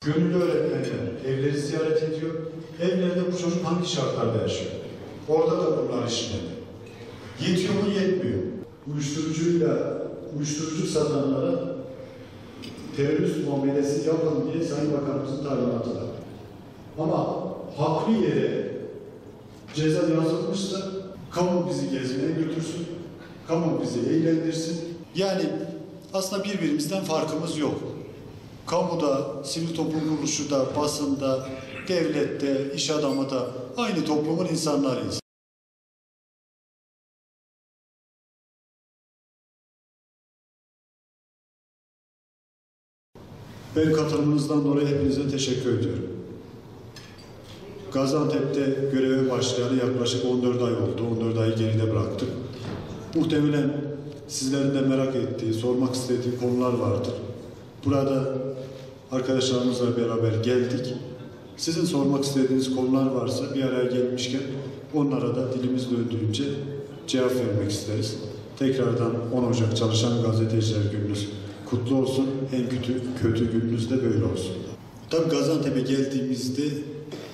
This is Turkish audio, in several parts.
Gönüllü öğretmenler evleri ziyaret ediyor. Evlerde bu çocuk hangi şartlarda yaşıyor? Orada da bunlar işledi. Yetiyor mu, yetmiyor. Uyuşturucu satanlara terörist muamelesi yapın diye Sayın Bakanımızın talimatı var. Ama haklı yere ceza yazılmışsa kamu bizi gezmeye götürsün, kamu bizi eğlendirsin. Yani aslında birbirimizden farkımız yok. Kamuda, sivil toplum kuruluşu da, basında, devlette, iş adamı da aynı toplumun insanlarıyız. Ben katılımınızdan dolayı hepinize teşekkür ediyorum. Gaziantep'te göreve başlayalı yaklaşık 14 ay oldu. 14 ayı geride bıraktık. Muhtemelen sizlerin de merak ettiği, sormak istediği konular vardır. Burada arkadaşlarımızla beraber geldik. Sizin sormak istediğiniz konular varsa bir araya gelmişken onlara da dilimiz döndüğünce cevap vermek isteriz. Tekrardan 10 Ocak Çalışan Gazeteciler Gününüz kutlu olsun. En kötü gününüz de böyle olsun. Tabii Gaziantep'e geldiğimizde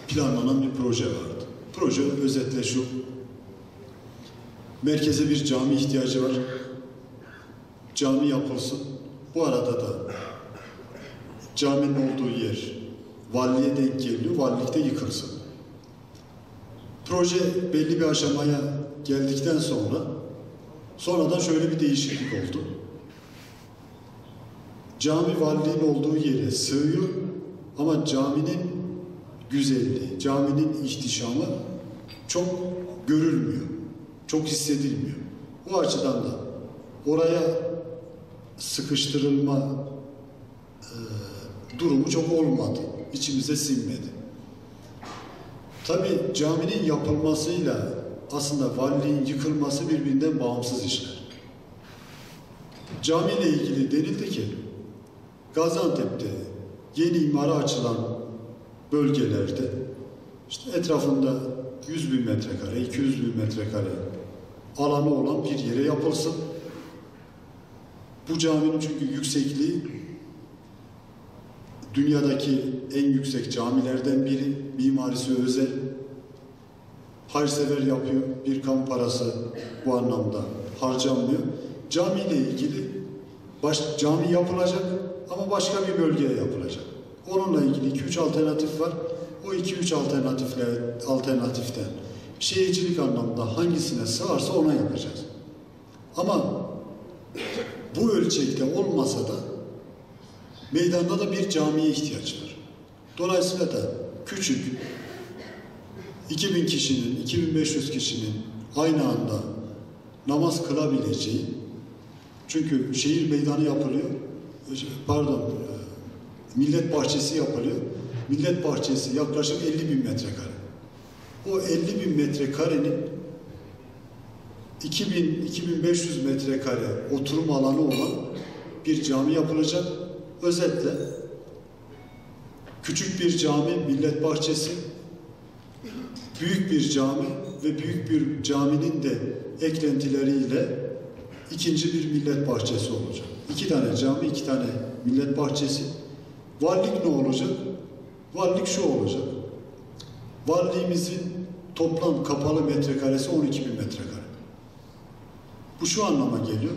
planlanan bir proje vardı. Proje özetle şu: merkeze bir cami ihtiyacı var. Cami yapılsın. Bu arada da caminin olduğu yer valiliğe denk geliyor, valilikte yıkılsın. Proje belli bir aşamaya geldikten sonradan şöyle bir değişiklik oldu. Cami valiliğin olduğu yere sığıyor ama caminin güzelliği, caminin ihtişamı çok görülmüyor, çok hissedilmiyor. Bu açıdan da oraya sıkıştırılma durumu çok olmadı, içimize sinmedi. Tabii caminin yapılmasıyla aslında valiliğin yıkılması birbirinden bağımsız işler. Camiyle ilgili denildi ki Gaziantep'te yeni imara açılan bölgelerde işte etrafında 100.000 metrekare, 200.000 metrekare alanı olan bir yere yapılsın. Bu caminin çünkü yüksekliği dünyadaki en yüksek camilerden biri, mimarisi özel, hayırsever yapıyor, bir kamu parası bu anlamda harcanmıyor. Camiyle ilgili cami yapılacak ama başka bir bölgeye yapılacak. Onunla ilgili 2-3 alternatif var. O 2-3 alternatiften şehircilik anlamda hangisine sığarsa ona yapacağız. Ama bu ölçekte olmasa da meydanda da bir camiye ihtiyaç var. Dolayısıyla da küçük 2000 kişinin, 2500 kişinin aynı anda namaz kılabileceği, çünkü şehir meydanı yapılıyor, millet bahçesi yapılıyor. Millet bahçesi yaklaşık 50.000 metrekare. O 50.000 metrekarenin 2000-2500 metrekare oturum alanı olan bir cami yapılacak. Özetle küçük bir cami, millet bahçesi, büyük bir cami ve büyük bir caminin de eklentileriyle ikinci bir millet bahçesi olacak. 2 tane cami, 2 tane millet bahçesi. Valilik ne olacak? Valilik şu olacak: valiliğimizin toplam kapalı metrekaresi 12.000 metrekare. Bu şu anlama geliyor: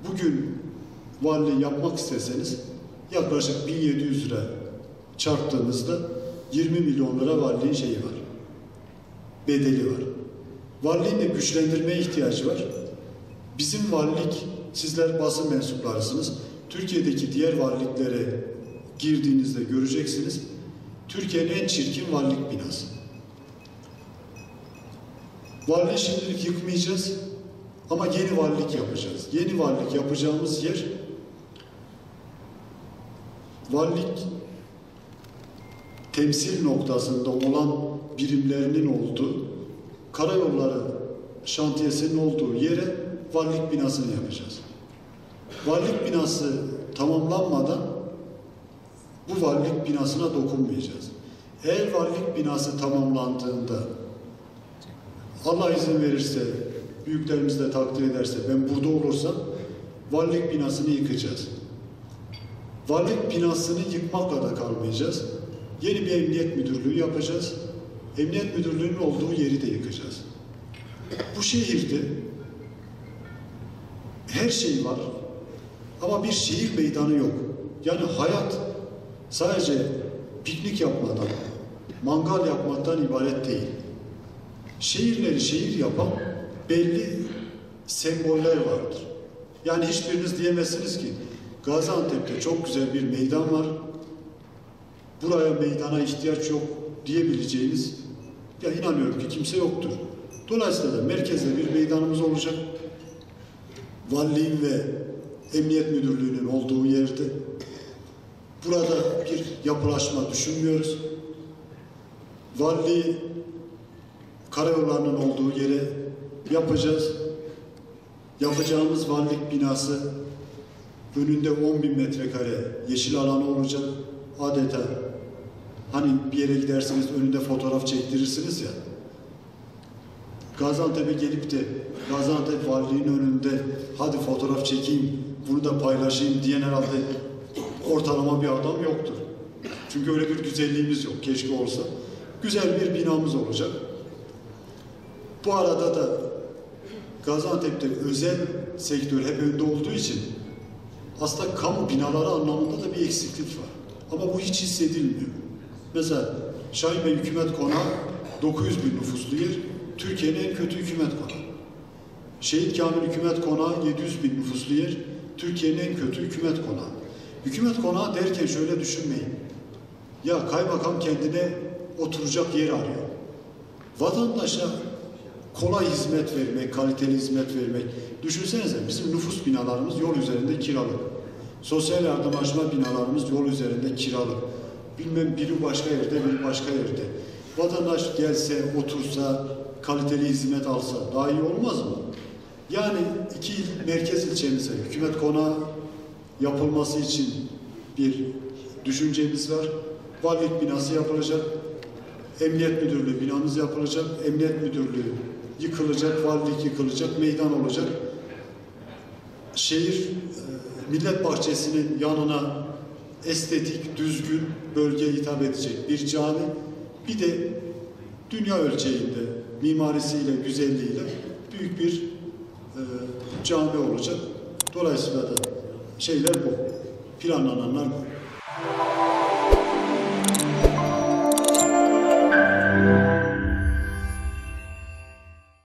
bugün valiliği yapmak isteseniz yaklaşık 1700 lira çarptığınızda 20 milyon lira valiliğin şeyi var, bedeli var. Valiliğin de güçlendirmeye ihtiyacı var. Bizim valilik, sizler basın mensuplarısınız, Türkiye'deki diğer valiliklere girdiğinizde göreceksiniz, Türkiye'nin en çirkin valilik binası. Valiliği şimdilik yıkmayacağız ama yeni valilik yapacağız. Yeni valilik yapacağımız yer, valilik temsil noktasında olan birimlerinin olduğu, karayolları şantiyesinin olduğu yere valilik binasını yapacağız. Valilik binası tamamlanmadan bu valilik binasına dokunmayacağız. Eğer valilik binası tamamlandığında, Allah izin verirse, büyüklerimiz de takdir ederse, ben burada olursam valilik binasını yıkacağız. Valilik binasını yıkmakla da kalmayacağız. Yeni bir emniyet müdürlüğü yapacağız. Emniyet müdürlüğünün olduğu yeri de yıkacağız. Bu şehirde her şey var ama bir şehir meydanı yok. Yani hayat sadece piknik yapmadan, mangal yapmaktan ibaret değil. Şehirleri şehir yapan belli semboller vardır. Yani hiçbiriniz diyemezsiniz ki Gaziantep'te çok güzel bir meydan var, buraya meydana ihtiyaç yok diyebileceğiniz, ya inanıyorum ki kimse yoktur. Dolayısıyla da merkezde bir meydanımız olacak. Valiliğin ve Emniyet Müdürlüğü'nün olduğu yerde. Burada bir yapılaşma düşünmüyoruz. Valiliği karayollarının olduğu yere yapacağız. Yapacağımız valilik binası önünde 10.000 metrekare yeşil alanı olacak. Adeta hani bir yere gidersiniz önünde fotoğraf çektirirsiniz ya. Gaziantep'e gelip de Gaziantep Valiliği'nin önünde hadi fotoğraf çekeyim, bunu da paylaşayım diyen herhalde ortalama bir adam yoktur. Çünkü öyle bir güzelliğimiz yok. Keşke olsa. Güzel bir binamız olacak. Bu arada da Gaziantep'te özel sektör hep önde olduğu için aslında kamu binaları anlamında da bir eksiklik var. Ama bu hiç hissedilmiyor. Mesela Şahin Bey Hükümet Konağı 900.000 nüfuslu yer, Türkiye'nin en kötü hükümet konağı. Şehit Kamil Hükümet Konağı 700.000 nüfuslu yer, Türkiye'nin en kötü hükümet konağı. Hükümet konağı derken şöyle düşünmeyin. Ya kaymakam kendine oturacak yer arıyor. Vatandaşa kolay hizmet vermek, kaliteli hizmet vermek. Düşünsenize bizim nüfus binalarımız yol üzerinde kiralık. Sosyal yardımlaşma binalarımız yol üzerinde kiralık. Bilmem biri başka yerde, biri başka yerde. Vatandaş gelse, otursa, kaliteli hizmet alsa daha iyi olmaz mı? Yani iki merkez ilçemize hükümet konağı yapılması için bir düşüncemiz var. Valilik binası yapılacak. Emniyet Müdürlüğü binamız yapılacak. Emniyet Müdürlüğü yıkılacak, valilik yıkılacak, meydan olacak. Şehir Millet Bahçesi'nin yanına estetik, düzgün bölgeye hitap edecek bir cami. Bir de dünya ölçeğinde mimarisiyle, güzelliğiyle büyük bir cami olacak. Dolayısıyla da şeyler bu. Planlananlar bu.